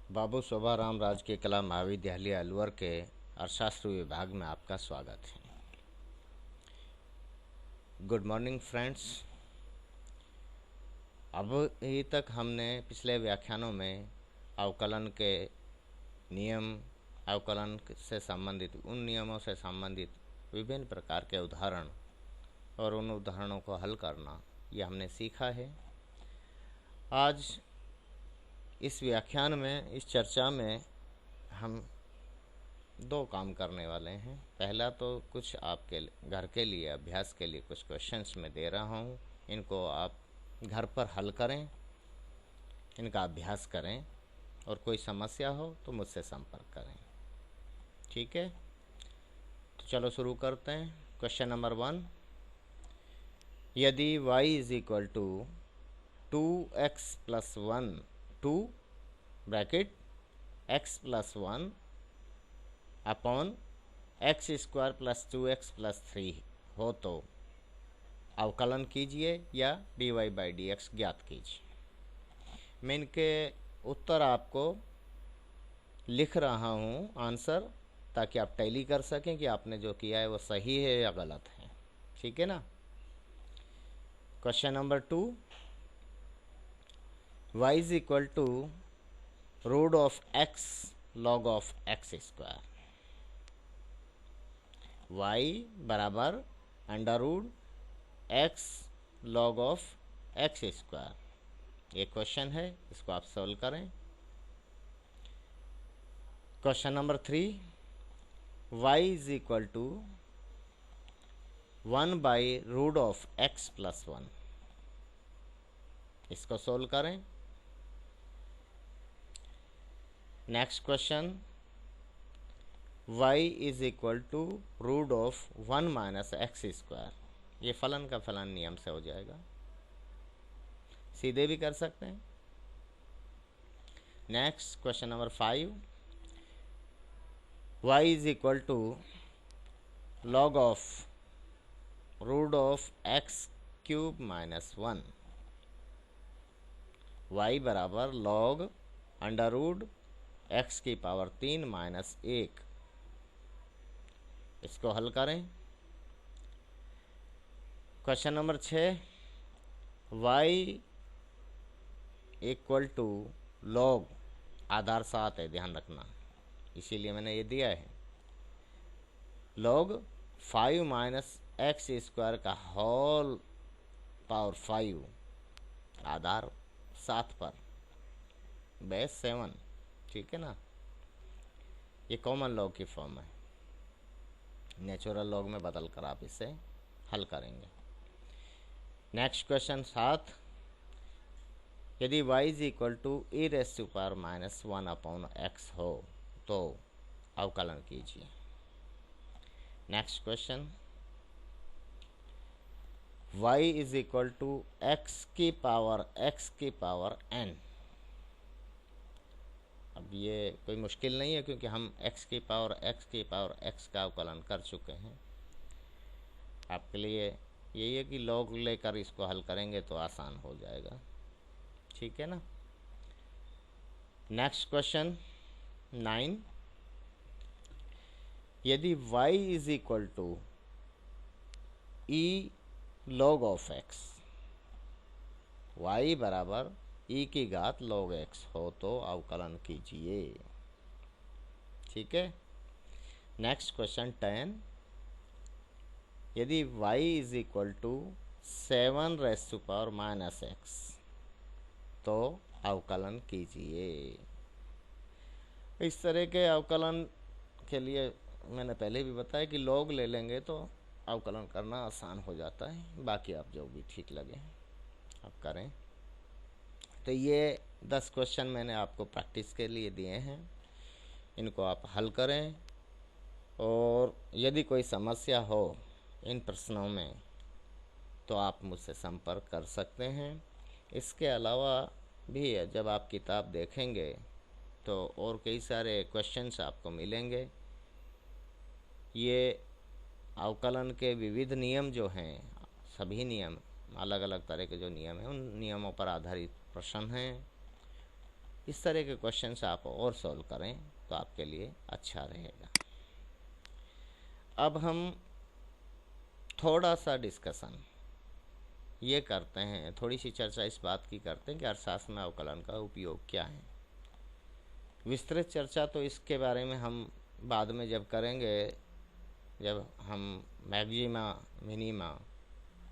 बाबू शोभाराम राजकीय कला महाविद्यालय अलवर के अर्थशास्त्र विभाग में आपका स्वागत है। Good morning friends. अभी तक हमने पिछले व्याख्यानों में अवकलन के नियम, अवकलन से संबंधित उन नियमों से संबंधित विभिन्न प्रकार के उदाहरण और उन उदाहरणों को हल करना, ये हमने सीखा है। आज इस व्याख्यान में, इस चर्चा में हम दो काम करने वाले हैं। पहला तो कुछ आपके घर के लिए, अभ्यास के लिए कुछ क्वेश्चंस मैं दे रहा हूँ, इनको आप घर पर हल करें, इनका अभ्यास करें और कोई समस्या हो तो मुझसे संपर्क करें। ठीक है, तो चलो शुरू करते हैं। क्वेश्चन नंबर 1, यदि y is equal to 2x प्लस 1 2 bracket x plus 1 upon x square plus 2x plus 3 हो तो अवकलन कीजिए या dy बाई डी एक्स ज्ञात कीजिए। मैं इनके उत्तर आपको लिख रहा हूँ आंसर, ताकि आप टैली कर सकें कि आपने जो किया है वो सही है या गलत है। ठीक है ना। Question number 2, y is equal to root of x log of x square. y बराबर under root x log of x square. ये क्वेश्चन है, इसको आप सॉल्व करें। Question number 3, y is equal to 1 by root of x plus 1। इसको solve करें। Next question, y is equal to root of 1 minus x square. ये फलन का फलन नियम से हो जाएगा, सीधे भी कर सकते हैं। Next question number 5, y is equal to log of root of x cube minus 1। y बराबर लॉग अंडर रूट एक्स की पावर 3 माइनस 1। इसको हल करें। Question number 6, y equal to log, आधार 7 है, ध्यान रखना, इसीलिए मैंने ये दिया है, लॉग 5 माइनस एक्स स्क्वायर का होल पावर 5 आधार 7 पर बेस 7। ठीक है ना। ये कॉमन लॉग की फॉर्म है, नेचुरल लॉग में बदल कर आप इसे हल करेंगे। नेक्स्ट क्वेश्चन 7, यदि y is equal to e raise to power minus 1 upon x हो तो अवकलन कीजिए। Next question, y is equal to x की पावर n। अब ये कोई मुश्किल नहीं है, क्योंकि हम x की पावर x का अवकलन कर चुके हैं। आपके लिए यही है कि लॉग लेकर इसको हल करेंगे तो आसान हो जाएगा। ठीक है ना। नेक्स्ट क्वेश्चन 9, यदि y is equal to e log of x, y बराबर ई की घात log x हो तो अवकलन कीजिए। ठीक है। नेक्स्ट क्वेश्चन 10, यदि y is equal to 7 raise to power minus x तो अवकलन कीजिए। इस तरह के अवकलन के लिए मैंने पहले भी बताया कि log ले लेंगे तो अवकलन करना आसान हो जाता है। बाकी आप जो भी ठीक लगे आप करें। तो ये 10 क्वेश्चन मैंने आपको प्रैक्टिस के लिए दिए हैं, इनको आप हल करें और यदि कोई समस्या हो इन प्रश्नों में तो आप मुझसे संपर्क कर सकते हैं। इसके अलावा भी जब आप किताब देखेंगे तो और कई सारे क्वेश्चंस आपको मिलेंगे। ये अवकलन के विविध नियम जो हैं, सभी नियम, अलग अलग तरह के जो नियम हैं, उन नियमों पर आधारित प्रश्न हैं। इस तरह के क्वेश्चंस आप और सॉल्व करें तो आपके लिए अच्छा रहेगा। अब हम थोड़ा सा डिस्कशन ये करते हैं, थोड़ी सी चर्चा इस बात की करते हैं कि अर्थशास्त्र में अवकलन का उपयोग क्या है। विस्तृत चर्चा तो इसके बारे में हम बाद में जब करेंगे, जब हम मैक्सिमा, मिनिमा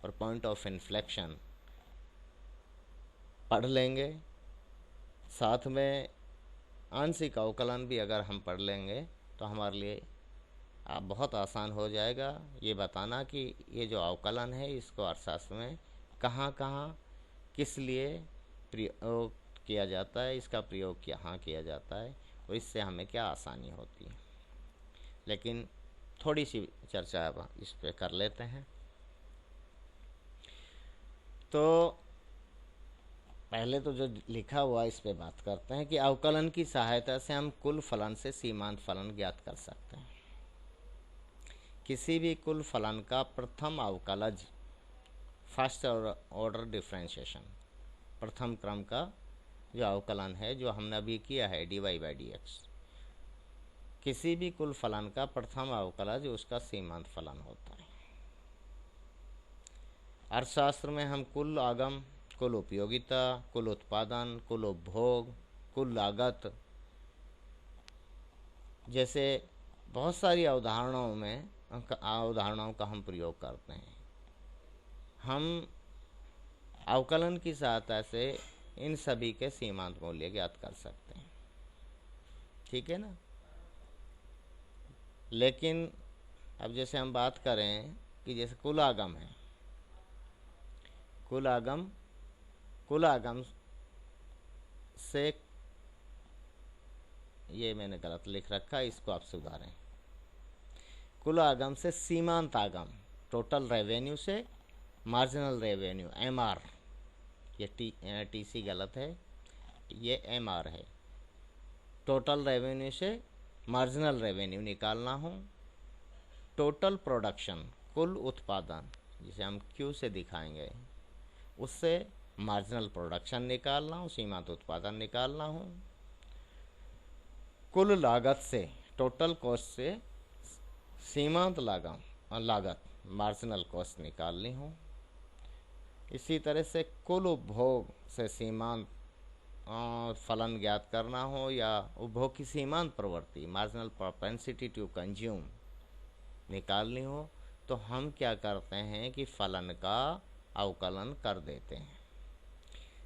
और पॉइंट ऑफ इन्फ्लेक्शन पढ़ लेंगे। साथ में आंशिक अवकलन भी अगर हम पढ़ लेंगे तो हमारे लिए बहुत आसान हो जाएगा ये बताना कि ये जो अवकलन है इसको अर्थशास्त्र में कहाँ कहाँ किस लिए प्रयोग किया जाता है, इसका प्रयोग कहाँ किया जाता है और इससे हमें क्या आसानी होती है। लेकिन थोड़ी सी चर्चा अब इस पे कर लेते हैं। तो पहले तो जो लिखा हुआ इस पे बात करते हैं कि अवकलन की सहायता से हम कुल फलन से सीमांत फलन ज्ञात कर सकते हैं। किसी भी कुल फलन का प्रथम अवकलज, फर्स्ट ऑर्डर डिफरेंशिएशन, प्रथम क्रम का जो अवकलन है जो हमने अभी किया है dy/dx, किसी भी कुल फलन का प्रथम अवकलज उसका सीमांत फलन होता है। अर्थशास्त्र में हम कुल आगम, कुल उपयोगिता, कुल उत्पादन, कुल उपभोग, कुल लागत जैसे बहुत सारी अवधारणाओं का हम प्रयोग करते हैं। हम अवकलन की सहायता से इन सभी के सीमांत मूल्य ज्ञात कर सकते हैं, ठीक है ना। लेकिन अब जैसे हम बात करें कि जैसे कुल आगम है, कुल आगम से, ये मैंने गलत लिख रखा है, इसको आप सुधारें। कुल आगम से सीमांत आगम, टोटल रेवेन्यू से मार्जिनल रेवेन्यू MR, ये TC गलत है, ये MR है। टोटल रेवेन्यू से मार्जिनल रेवेन्यू निकालना हो। टोटल प्रोडक्शन, कुल उत्पादन, जिसे हम Q से दिखाएंगे, उससे मार्जिनल प्रोडक्शन निकालना हो, सीमांत उत्पादन निकालना हो। कुल लागत से, टोटल कॉस्ट से सीमांत लागत मार्जिनल कॉस्ट निकालनी हो। इसी तरह से कुल उपभोग से सीमांत फलन ज्ञात करना हो या उपभोग की सीमांत प्रवृत्ति, मार्जिनल प्रोपेंसिटी टू कंज्यूम निकालनी हो, तो हम क्या करते हैं कि फलन का अवकलन कर देते हैं।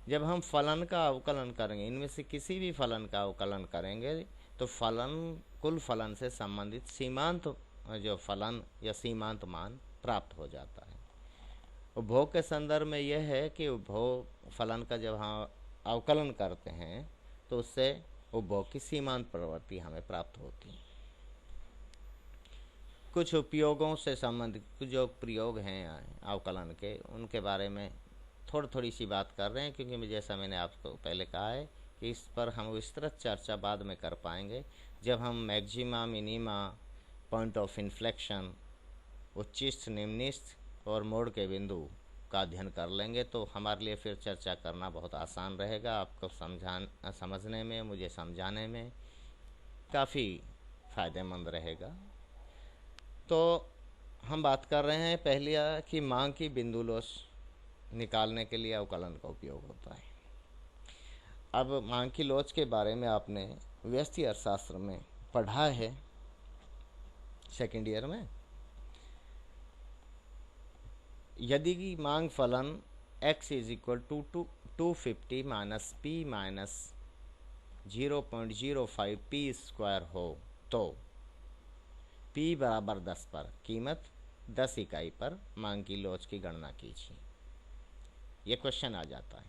जब हम फलन का अवकलन करेंगे, इनमें से किसी भी फलन का अवकलन करेंगे तो कुल फलन से संबंधित सीमांत जो फलन या सीमांत मान प्राप्त हो जाता है। उपभोग के संदर्भ में यह है कि उपभोग फलन का जब हम अवकलन करते हैं तो उससे उपभोग की सीमांत प्रवृत्ति हमें प्राप्त होती है। कुछ उपयोगों से संबंधित जो प्रयोग हैं अवकलन के, उनके बारे में थोड़ी सी बात कर रहे हैं, क्योंकि जैसा मैंने आपको पहले कहा है कि इस पर हम विस्तृत चर्चा बाद में कर पाएंगे जब हम maxima, minima, point of inflection, उच्चिष्ठ, निम्निष्ठ और मोड़ के बिंदु का अध्ययन कर लेंगे तो हमारे लिए फिर चर्चा करना बहुत आसान रहेगा। आपको समझने में, मुझे समझाने में काफ़ी फ़ायदेमंद रहेगा। तो हम बात कर रहे हैं पहले कि मांग की बिंदु लोच निकालने के लिए अवकलन का उपयोग होता है। अब मांग की लोच के बारे में आपने व्यष्टि अर्थशास्त्र में पढ़ा है सेकेंड ईयर में। यदि की मांग फलन x = 250 minus p minus 0.05 p² हो तो p बराबर 10 पर कीमत 10 इकाई पर मांग की लोच की गणना कीजिए। ये क्वेश्चन आ जाता है।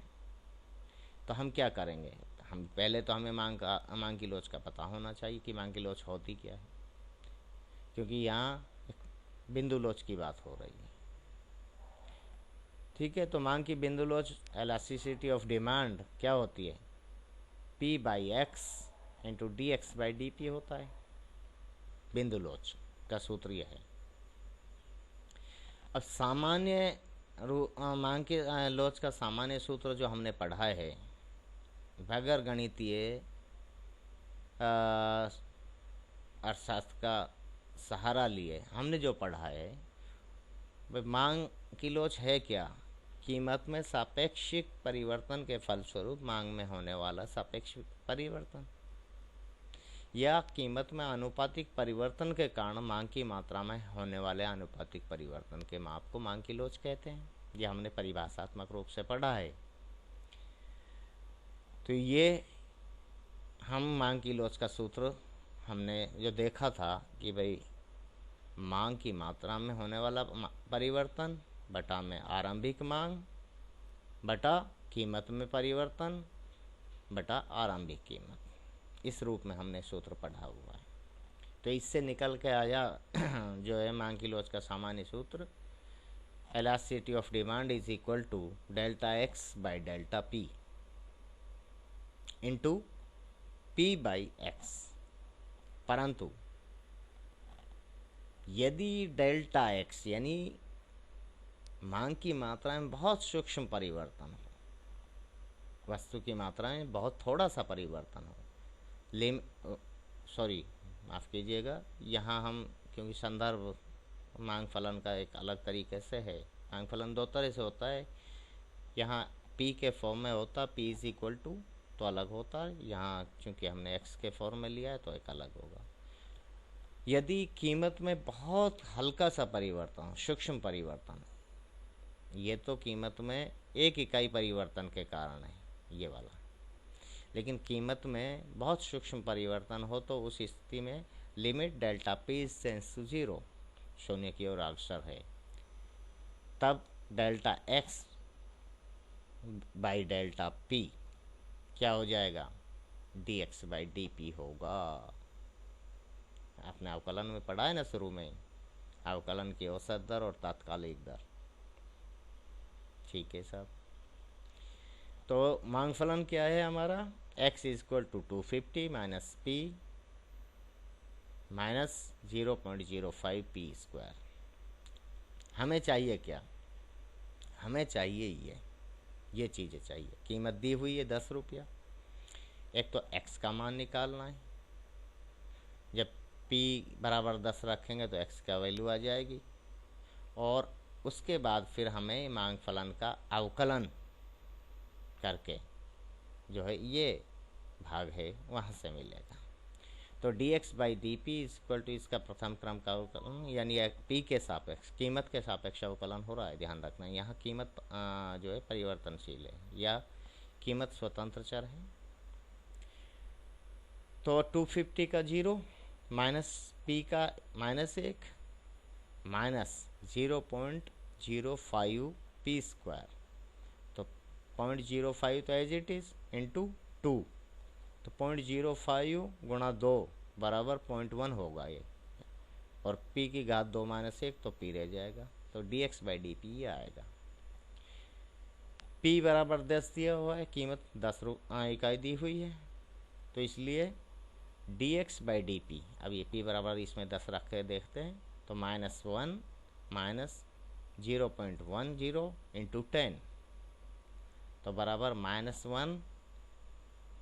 तो हम क्या करेंगे, हम पहले तो हमें मांग की लोच का पता होना चाहिए कि मांग की लोच होती क्या है, क्योंकि यहाँ बिंदु लोच की बात हो रही है। ठीक है, तो मांग की बिंदु लोच इलास्टिसिटी ऑफ डिमांड क्या होती है, P/x × dx/dp होता है। बिंदु लोच का सूत्र यह है। अब सामान्य मांग की लोच का सामान्य सूत्र जो हमने पढ़ा है बगैर गणितीय अर्थशास्त्र का सहारा लिए हमने जो पढ़ा है वह मांग की लोच है क्या? कीमत में सापेक्षिक परिवर्तन के फलस्वरूप मांग में होने वाला सापेक्षिक परिवर्तन, या कीमत में आनुपातिक परिवर्तन के कारण मांग की मात्रा में होने वाले आनुपातिक परिवर्तन के माप को मांग की लोच कहते हैं। यह हमने परिभाषात्मक रूप से पढ़ा है। तो ये हम मांग की लोच का सूत्र हमने जो देखा था कि भाई मांग की मात्रा में होने वाला परिवर्तन बटा में आरंभिक मांग बटा कीमत में परिवर्तन बटा आरंभिक कीमत, इस रूप में हमने सूत्र पढ़ा हुआ है। तो इससे निकल के आया जो है मांग की लोच का सामान्य सूत्र, elasticity of demand is equal to delta x by delta p into p by x. परंतु यदि डेल्टा एक्स यानी मांग की मात्रा में बहुत सूक्ष्म परिवर्तन हो, वस्तु की मात्रा में बहुत थोड़ा सा परिवर्तन हो, माफ़ कीजिएगा, यहाँ हम क्योंकि संदर्भ मांग फलन का एक अलग तरीके से है। मांग फलन दो तरह से होता है, यहाँ पी के फॉर्म में होता, पी इज इक्वल टू तो अलग होता है, यहाँ चूँकि हमने एक्स के फॉर्म में लिया है तो एक अलग होगा। यदि कीमत में बहुत हल्का सा परिवर्तन, सूक्ष्म परिवर्तन, ये तो कीमत में एक इकाई परिवर्तन के कारण है ये वाला, लेकिन कीमत में बहुत सूक्ष्म परिवर्तन हो तो उस स्थिति में limit delta p tends to 0, शून्य की ओर अग्रसर है, तब delta x by delta p क्या हो जाएगा? D x by d p होगा। आपने अवकलन में पढ़ा है ना शुरू में, अवकलन की औसत दर और तात्कालिक दर। ठीक है साहब। तो मांग फलन क्या है हमारा? x is equal to 250 minus p minus 0.05 p square. हमें चाहिए क्या? हमें चाहिए ये चीज़ें चाहिए। कीमत दी हुई है 10 रुपया, एक तो x का मान निकालना है, जब p बराबर 10 रखेंगे तो x का वैल्यू आ जाएगी, और उसके बाद फिर हमें मांग फलन का अवकलन करके जो है ये भाग है वहाँ से मिलेगा। तो d x by d p is equal to इसका प्रथम क्रम का अवकलन, यानी पी के सापेक्ष कीमत के सापेक्ष अवकलन हो रहा है। ध्यान रखना यहाँ कीमत जो है परिवर्तनशील है या कीमत स्वतंत्र चर है। तो 250 का 0 माइनस पी का -1 माइनस 0.05 पी स्क्वायर, तो 0.05 तो एज इट इज़ इंटू 2, तो 0.05 गुणा 2 बराबर 0.1 होगा ये, और p की घात 2 माइनस 1 तो p रह जाएगा, तो d x by d P ये आएगा। p बराबर 10 दिया हुआ है, कीमत 10 इकाई दी हुई है, तो इसलिए D x by d P, अब ये p बराबर इसमें 10 रख के देखते हैं, तो -1 माइनस 0.10 इंटू 10 तो बराबर -1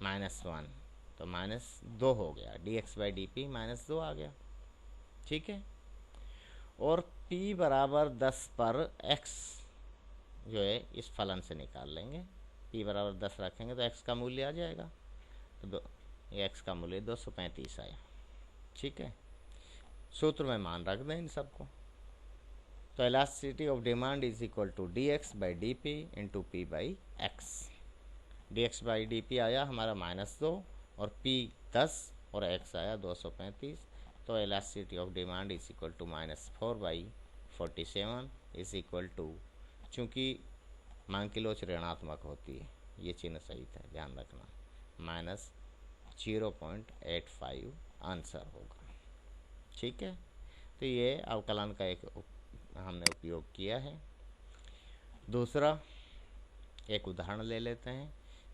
-1 तो -2 हो गया। D x by d P -2 आ गया। ठीक है, और p बराबर 10 पर x जो है इस फलन से निकाल लेंगे। p बराबर 10 रखेंगे तो x का मूल्य आ जाएगा, तो x का मूल्य 235 आया। ठीक है, सूत्र में मान रख दें इन सबको। तो elasticity of demand is equal to d x by d p into p by x. D x by d p आया हमारा -2 और p 10 और x आया 235, तो elasticity of demand is equal to -4/47 is equal to, चूँकि मांग की लोच ऋणात्मक होती है, ये चिन्ह सही था, ध्यान रखना, -0.85 आंसर होगा। ठीक है, तो ये अवकलन का एक हमने उपयोग किया है। दूसरा एक उदाहरण ले लेते हैं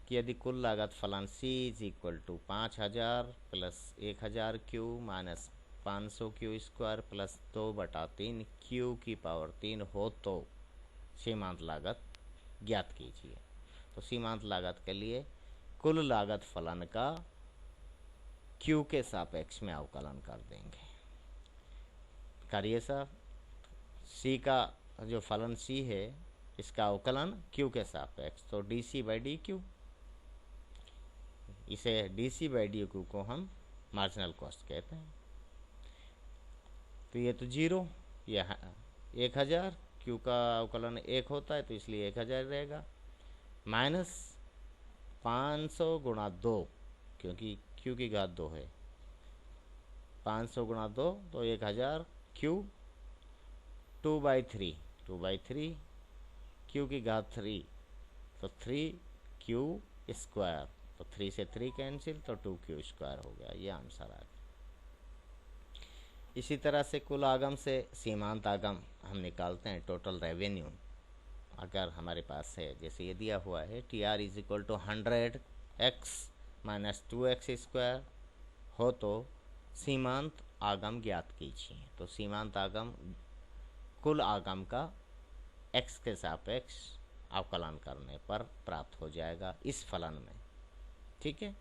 कि यदि कुल लागत फलन c is equal to 5000 plus 1000 q minus 500 q square plus 2/3 q की पावर 3 हो तो सीमांत लागत ज्ञात कीजिए। तो सीमांत लागत के लिए कुल लागत फलन का क्यू के सापेक्ष में अवकलन कर देंगे। करिए साहब, सी का जो फलन सी है इसका अवकलन क्यू के सापेक्ष, तो D C by D Q, इसे D C by D Q को हम मार्जिनल कॉस्ट कहते हैं। तो ये तो 0, यह 1000, क्यू का अवकलन 1 होता है तो इसलिए 1000 रहेगा, माइनस 500 गुणा 2, क्योंकि क्यू की घात 2 है, 500 गुणा 2 तो 1000 क्यू, 2/3 क्यू की घात 3 तो 3 क्यू स्क्वायर, तो 3 से 3 कैंसिल तो 2 क्यू स्क्वायर हो गया। ये आंसर आ गया। इसी तरह से कुल आगम से सीमांत आगम हम निकालते हैं, टोटल रेवेन्यू अगर हमारे पास है, जैसे ये दिया हुआ है T R is equal to 100x minus 2x² हो तो सीमांत आगम ज्ञात कीजिए। तो सीमांत आगम कुल आगम का x के सापेक्ष अवकलन करने पर प्राप्त हो जाएगा इस फलन में, ठीक है,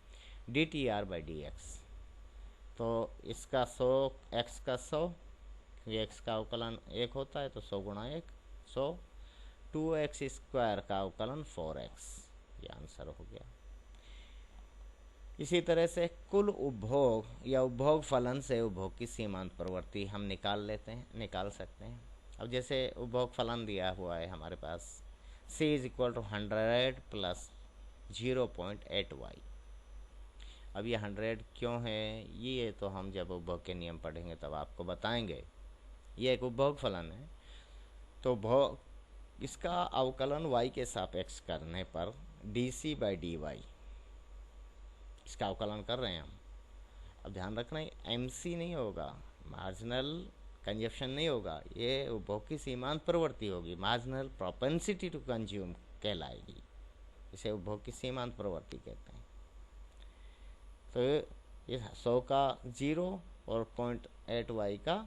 D T R by D x. तो इसका 100, x का 100, x का अवकलन 1 होता है तो 100 गुणा 1 100, 2x² का अवकलन 4x, ये आंसर हो गया। इसी तरह से कुल उपभोग या उपभोग फलन से उपभोग की सीमांत प्रवृत्ति हम निकाल सकते हैं। अब जैसे उपभोग फलन दिया हुआ है हमारे पास, c is equal to 100 plus 0.8y। अब ये 100 क्यों है, ये तो हम जब उपभोग के नियम पढ़ेंगे तब आपको बताएंगे। ये एक उपभोग फलन है, तो भोग इसका अवकलन y के सापेक्ष करने पर dc बाई dy, इसका अवकलन कर रहे हैं हम। अब ध्यान रखना mc नहीं होगा, मार्जिनल कंजप्शन नहीं होगा, ये उपभोग की सीमांत प्रवृत्ति होगी, मार्जिनल प्रोपेंसिटी टू कंज्यूम कहलाएगी, इसे उपभोग की सीमांत प्रवृत्ति कहते हैं। तो ये 100 का 0 और 0.8y का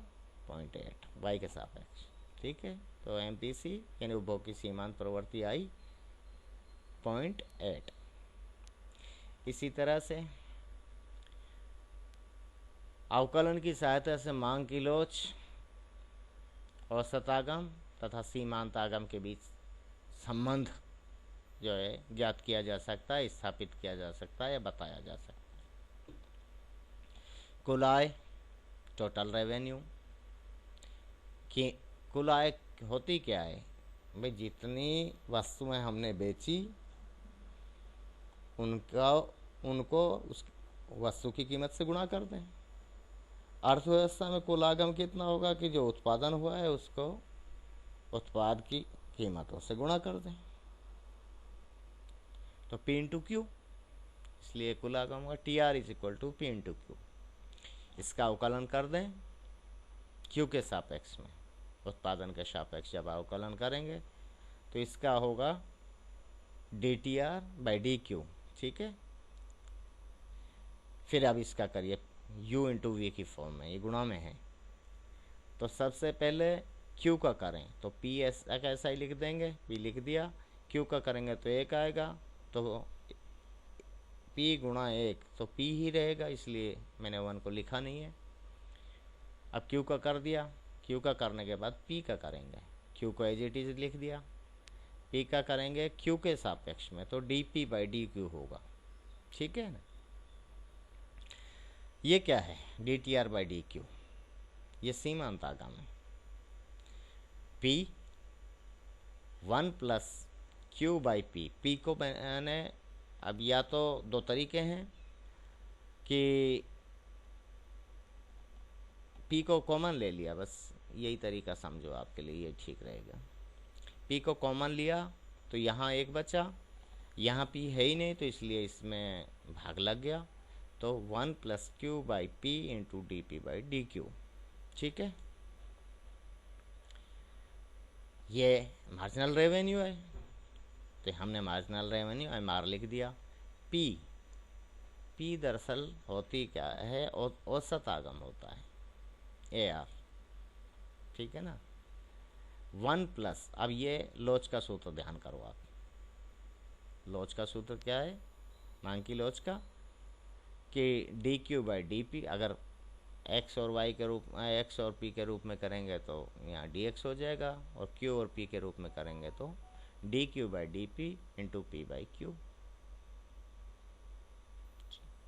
0.8 y के सापेक्ष, ठीक है। तो MPC यानी उपभोग की सीमांत प्रवृत्ति आई 0.8। इसी तरह से अवकलन की सहायता से मांग की लोच, औसत आगम तथा सीमांत आगम के बीच संबंध जो है ज्ञात किया जा सकता है, स्थापित किया जा सकता है या बताया जा सकता है। कुल आय, टोटल रेवेन्यू कि कुल आय होती क्या है भाई, जितनी वस्तुएं हमने बेची उनको उस वस्तु की कीमत से गुणा कर दें। अर्थव्यवस्था में कुल आगम कितना होगा कि जो उत्पादन हुआ है उसको उत्पाद की कीमतों से गुणा कर दें, तो P इंटू क्यू, इसलिए कुल आगम होगा TR is equal to P into q. इसका अवकलन कर दें क्यू के सापेक्ष में, उत्पादन के सापेक्ष जब अवकलन करेंगे तो इसका होगा DTR बाई DQ, ठीक है। फिर अब इसका करिए U इंटू वी की फॉर्म में, ये गुणा में है, तो सबसे पहले Q का करें तो P ऐसा ही लिख देंगे, P लिख दिया, Q का करेंगे तो 1 आएगा, तो P गुणा 1 तो P ही रहेगा, इसलिए मैंने 1 को लिखा नहीं है। अब Q का कर दिया, Q का करने के बाद P का करेंगे, Q को एज इट इज लिख दिया, P का करेंगे Q के सापेक्ष में तो dP बाई DQ होगा, ठीक है ना। ये क्या है DTR बाई DQ, ये सीमांत आगम है। P 1 plus Q by P, P को मैंने अब या तो दो तरीके हैं कि P को कॉमन ले लिया, बस यही तरीका समझो आपके लिए ये ठीक रहेगा। P को कॉमन लिया तो यहाँ 1 बचा, यहाँ P है ही नहीं तो इसलिए इसमें भाग लग गया, तो 1 plus Q by P into DP by DQ, ठीक है। ये मार्जिनल रेवेन्यू है, तो हमने मार्जिनल रेवेन्यू MR लिख दिया। P दरअसल होती क्या है, औसत आगम होता है AR, ठीक है ना। 1 प्लस, अब ये लोच का सूत्र ध्यान करो आप, लोच का सूत्र क्या है, मांग की लोच का, कि D Q by d P, अगर एक्स और वाई के रूप एक्स और पी के रूप में करेंगे तो यहाँ डी एक्स हो जाएगा, और क्यू और पी के रूप में करेंगे तो D Q by d p into p by Q.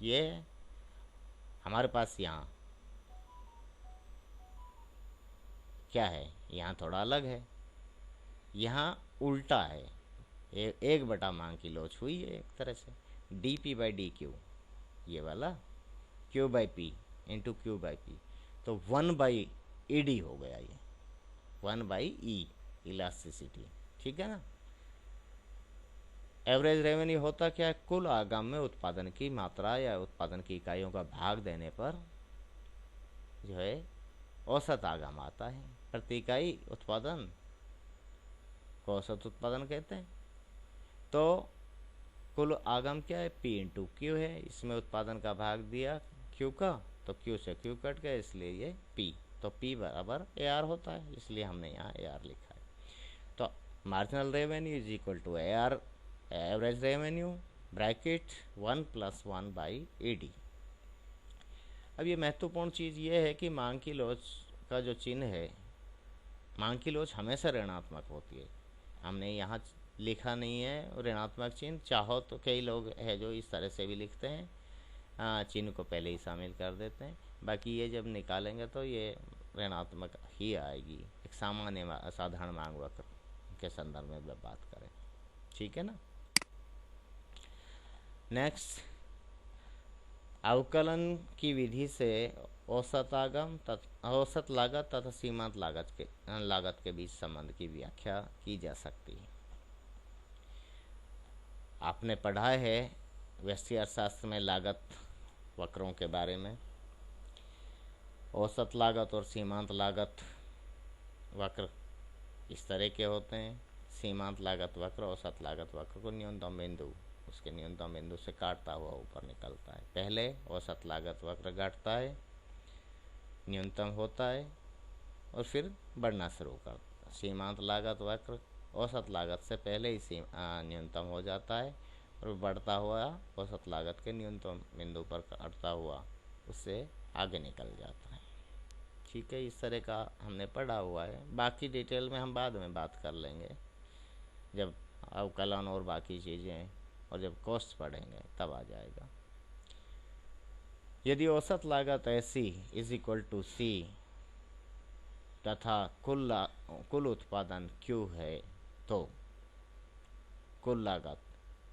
ये हमारे पास यहाँ क्या है, यहाँ थोड़ा अलग है, यहाँ उल्टा है, एक बटा मांग की लोच हुई है एक तरह से, D P by D Q, ये वाला Q by P into Q by P, तो 1/ED हो गया ये, 1/E इलास्टिसिटी, ठीक है ना। एवरेज रेवेन्यू होता क्या है, कुल आगम में उत्पादन की मात्रा या उत्पादन की इकाइयों का भाग देने पर जो है औसत आगम आता है। प्रति इकाई उत्पादन को औसत उत्पादन कहते हैं। तो कुल आगम क्या है, पी इंटू क्यू है, इसमें उत्पादन का भाग दिया क्यू का, तो क्यू से क्यू कट गया, इसलिए ये पी, तो पी बराबर ए आर होता है, इसलिए हमने यहाँ ए आर लिखा है। तो marginal revenue is equal to A R average revenue bracket 1 + 1/ED। अब ये महत्वपूर्ण चीज़ ये है कि मांग की लोच का जो चिन्ह है, मांग की लोच हमेशा ऋणात्मक होती है, हमने यहाँ लिखा नहीं है ऋणात्मक चिन्ह, चाहो तो कई लोग हैं जो इस तरह से भी लिखते हैं, चिन्ह को पहले ही शामिल कर देते हैं, बाकी ये जब निकालेंगे तो ये ऋणात्मक ही आएगी, एक सामान्य साधारण मांग वक्र के संदर्भ में जब बात करें, ठीक है ना। नेक्स्ट, अवकलन की विधि से औसत आगम औसत लागत तथा सीमांत लागत के बीच संबंध की व्याख्या की जा सकती है। आपने पढ़ा है व्यष्टि अर्थशास्त्र में लागत वक्रों के बारे में, औसत लागत और सीमांत लागत वक्र इस तरह के होते हैं। सीमांत लागत वक्र औसत लागत वक्र को न्यूनतम बिंदु, उसके न्यूनतम बिंदु से काटता हुआ ऊपर निकलता है। पहले औसत लागत वक्र घटता है, न्यूनतम होता है और फिर बढ़ना शुरू करता है। सीमांत लागत वक्र औसत लागत से पहले ही न्यूनतम हो जाता है और बढ़ता हुआ औसत लागत के न्यूनतम बिंदु पर काटता हुआ उससे आगे निकल जाता है, ठीक है। इस तरह का हमने पढ़ा हुआ है, बाकी डिटेल में हम बाद में बात कर लेंगे जब अवकलन और बाकी चीज़ें और जब कॉस्ट पढ़ेंगे तब आ जाएगा। यदि औसत लागत ऐसी इज इक्वल टू सी तथा कुल उत्पादन Q है, तो कुल लागत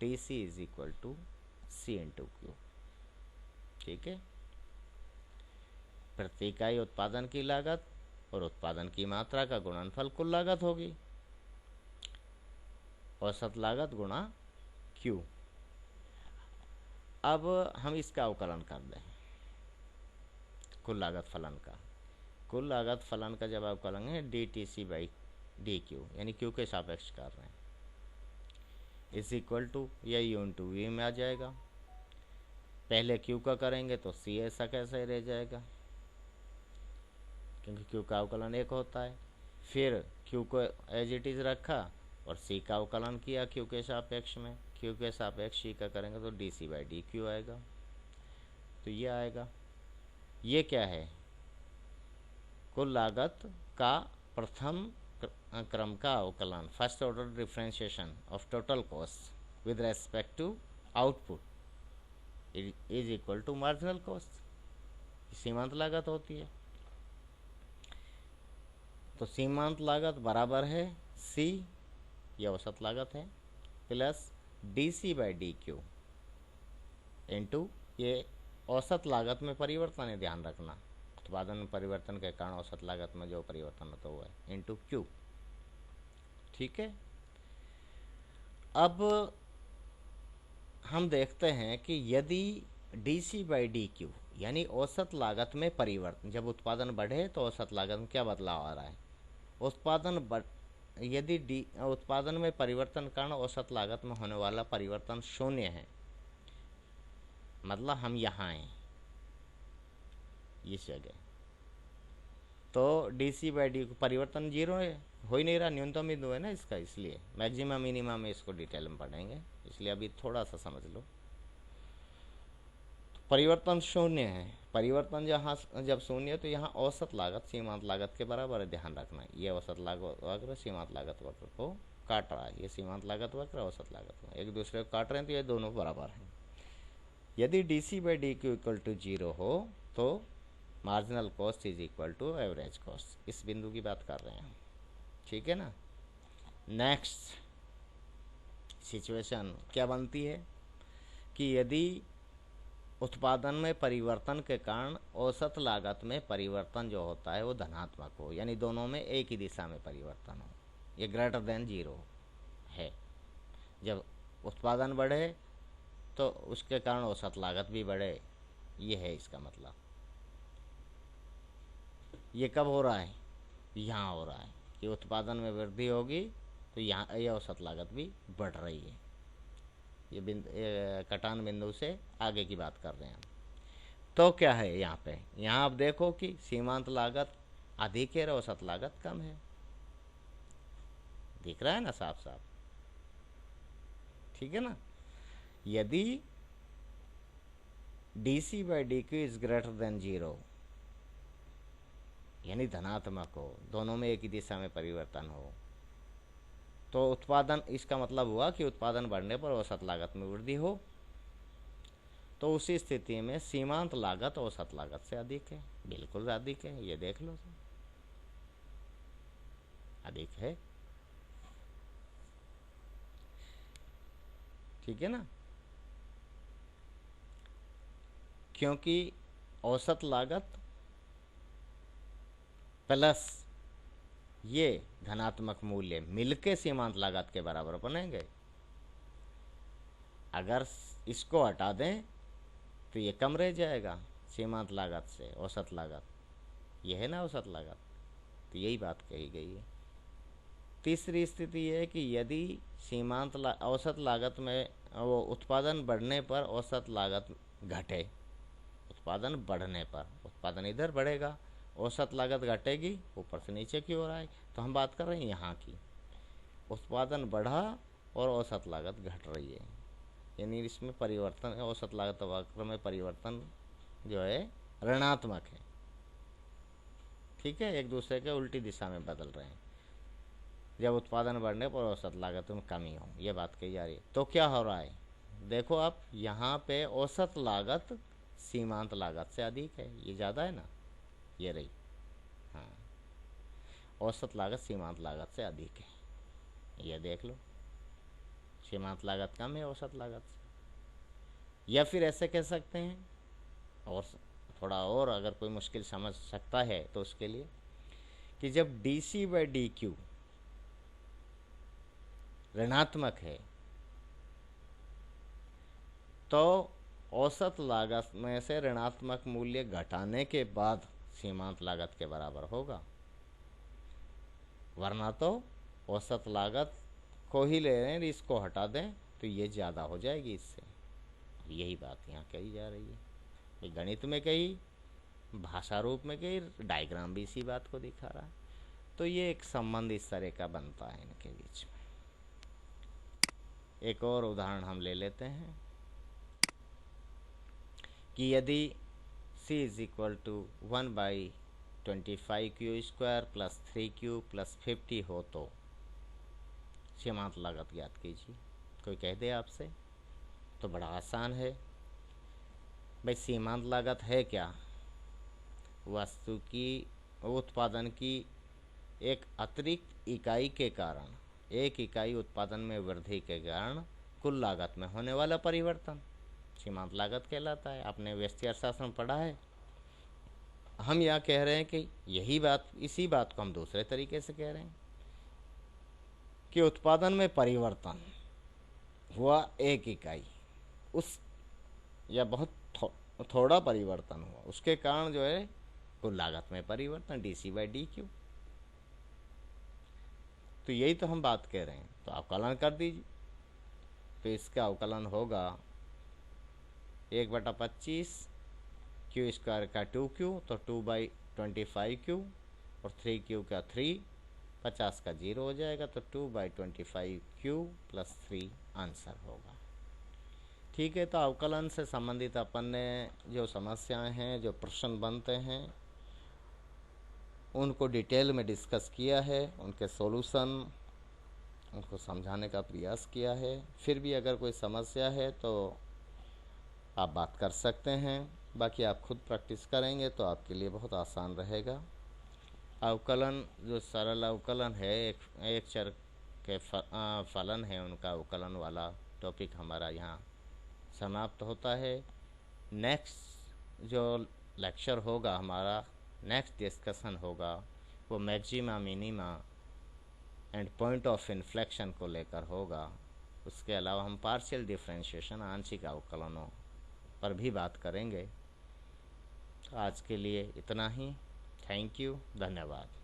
TC is equal to C into q, ठीक है। प्रति इकाई उत्पादन की लागत और उत्पादन की मात्रा का गुणनफल कुल लागत होगी, औसत लागत गुणा Q। अब हम इसका अवकलन कर दें, कुल लागत फलन का। कुल लागत फलन का जब अवकलन है DTC बाई DQ, यानी Q के सापेक्ष कर रहे हैं, इज इक्वल टू या U इंटू V में आ जाएगा। पहले Q का करेंगे तो C ऐसा कैसे रह जाएगा, क्योंकि Q का अवकलन 1 होता है। फिर Q को एज इट इज़ रखा और C का अवकलन किया Q के सापेक्ष में, Q के सापेक्ष C का करेंगे तो DC बाई DQ आएगा, तो ये आएगा। ये क्या है, कुल लागत का प्रथम क्रम का अवकलन, first order differentiation of total cost with respect to output is equal to marginal cost, सीमांत लागत होती है। तो सीमांत लागत बराबर है C, यह औसत लागत है, plus DC by DQ into, ये औसत लागत में परिवर्तन है, ध्यान रखना, उत्पादन में परिवर्तन के कारण औसत लागत में जो परिवर्तन होता हुआ है, इंटू Q, ठीक है। अब हम देखते हैं कि यदि DC बाई DQ यानी औसत लागत में परिवर्तन, जब उत्पादन बढ़े तो औसत लागत में क्या बदलाव आ रहा है, यदि उत्पादन में परिवर्तन कारण औसत लागत में होने वाला परिवर्तन 0 है, मतलब हम यहाँ हैं इस जगह, तो DC बाई DQ परिवर्तन 0 है, हो ही नहीं रहा, न्यूनतम बिंदु है ना इसका, इसलिए मैक्सिमम मिनिमम में इसको डिटेल में पढ़ेंगे, इसलिए अभी थोड़ा सा समझ लो। परिवर्तन शून्य है। परिवर्तन जहाँ जब शून्य है तो यहाँ औसत लागत सीमांत लागत के बराबर है, ध्यान रखना। ये औसत लागत वक्र सीमांत लागत वक्र को काट रहा है। ये सीमांत लागत वक्र औसत लागत वक्र एक दूसरे को काट रहे हैं, तो ये दोनों बराबर हैं। यदि D C by D q equal to zero हो तो marginal cost is equal to average cost. इस बिंदु की बात कर रहे हैं हम, ठीक है ना। नेक्स्ट सिचुएशन क्या बनती है कि यदि उत्पादन में परिवर्तन के कारण औसत लागत में परिवर्तन जो होता है वो धनात्मक हो, यानी दोनों में एक ही दिशा में परिवर्तन हो, ये ग्रेटर देन जीरो है। जब उत्पादन बढ़े तो उसके कारण औसत लागत भी बढ़े, ये है इसका मतलब। ये कब हो रहा है? यहाँ हो रहा है कि उत्पादन में वृद्धि होगी तो यहाँ ये औसत लागत भी बढ़ रही है। ये कटान बिंदु से आगे की बात कर रहे हैं हम। तो क्या है यहाँ पे? यहाँ आप देखो कि सीमांत लागत अधिक है और औसत लागत कम है। दिख रहा है ना साफ साफ, ठीक है ना। यदि D C by D Q is greater than zero, यानी धनात्मक हो, दोनों में एक ही दिशा में परिवर्तन हो, तो उत्पादन, इसका मतलब हुआ कि उत्पादन बढ़ने पर औसत लागत में वृद्धि हो। तो उसी स्थिति में सीमांत लागत औसत लागत से अधिक है, बिल्कुल अधिक है, ये देख लो, अधिक है, ठीक है ना। क्योंकि औसत लागत प्लस ये धनात्मक मूल्य मिलके सीमांत लागत के बराबर बनेंगे। अगर इसको हटा दें तो ये कम रह जाएगा सीमांत लागत से औसत लागत, ये है ना औसत लागत। तो यही बात कही गई है। तीसरी स्थिति है कि यदि सीमांत औसत लागत में वो उत्पादन बढ़ने पर औसत लागत घटे, उत्पादन बढ़ने पर उत्पादन इधर बढ़ेगा, औसत लागत घटेगी, ऊपर से नीचे की ओर आए। तो हम बात कर रहे हैं यहाँ की, उत्पादन बढ़ा और औसत लागत घट रही है, यानी इसमें परिवर्तन, औसत लागत वक्र में परिवर्तन जो है ऋणात्मक है, ठीक है, एक दूसरे के उल्टी दिशा में बदल रहे हैं। जब उत्पादन बढ़ने पर औसत लागत में कमी हो, ये बात कही जा रही है। तो क्या हो रहा है? देखो आप यहाँ पे औसत लागत सीमांत लागत से अधिक है, ये ज़्यादा है ना, ये रही, हाँ, औसत लागत सीमांत लागत से अधिक है, ये देख लो। सीमांत लागत कम है औसत लागत से। या फिर ऐसे कह सकते हैं, और थोड़ा और अगर कोई मुश्किल समझ सकता है तो उसके लिए, कि जब D C by D Q ऋणात्मक है तो औसत लागत में से ऋणात्मक मूल्य घटाने के बाद सीमांत लागत के बराबर होगा, वरना तो औसत लागत को ही ले रहे हैं, इसको हटा दें तो ये ज़्यादा हो जाएगी इससे। यही बात यहाँ कही जा रही है, ये गणित में कही, भाषा रूप में कही, डायग्राम भी इसी बात को दिखा रहा है। तो ये एक संबंध इस तरह का बनता है इनके बीच में। एक और उदाहरण हम ले लेते हैं कि यदि c is equal to 1/25q² plus 3q plus 50 हो तो सीमांत लागत ज्ञात कीजिए। कोई कह दे आपसे तो बड़ा आसान है भाई, सीमांत लागत है क्या? वस्तु की उत्पादन की एक अतिरिक्त इकाई के कारण, एक इकाई उत्पादन में वृद्धि के कारण कुल लागत में होने वाला परिवर्तन सीमांत लागत कहलाता है। आपने व्यष्टि अर्थशास्त्र पढ़ा है। हम यहाँ कह रहे हैं कि यही बात, इसी बात को हम दूसरे तरीके से कह रहे हैं कि उत्पादन में परिवर्तन हुआ एक इकाई, उस या बहुत थोड़ा परिवर्तन हुआ, उसके कारण जो है कुल लागत में परिवर्तन D C by D Q. तो यही तो हम बात कह रहे हैं। तो अवकलन कर दीजिए, तो इसका अवकलन होगा 1/25 q² का 2q, तो 2/25q, और 3q का 3, 50 का 0 हो जाएगा, तो 2/25q प्लस 3 आंसर होगा, ठीक है, तो अवकलन से संबंधित अपन ने जो समस्याएं हैं, जो प्रश्न बनते हैं, उनको डिटेल में डिस्कस किया है, उनके सॉल्यूशन उनको समझाने का प्रयास किया है। फिर भी अगर कोई समस्या है तो आप बात कर सकते हैं। बाकी आप खुद प्रैक्टिस करेंगे तो आपके लिए बहुत आसान रहेगा। अवकलन जो सरल अवकलन है, एक चर के फलन है, उनका अवकलन वाला टॉपिक हमारा यहाँ समाप्त होता है। नेक्स्ट जो लेक्चर होगा हमारा, नेक्स्ट डिस्कशन होगा, वो maxima minima and point of inflection को लेकर होगा। उसके अलावा हम पार्शियल डिफरेंशिएशन, आंशिक अवकलनों पर भी बात करेंगे। आज के लिए इतना ही। थैंक यू, धन्यवाद।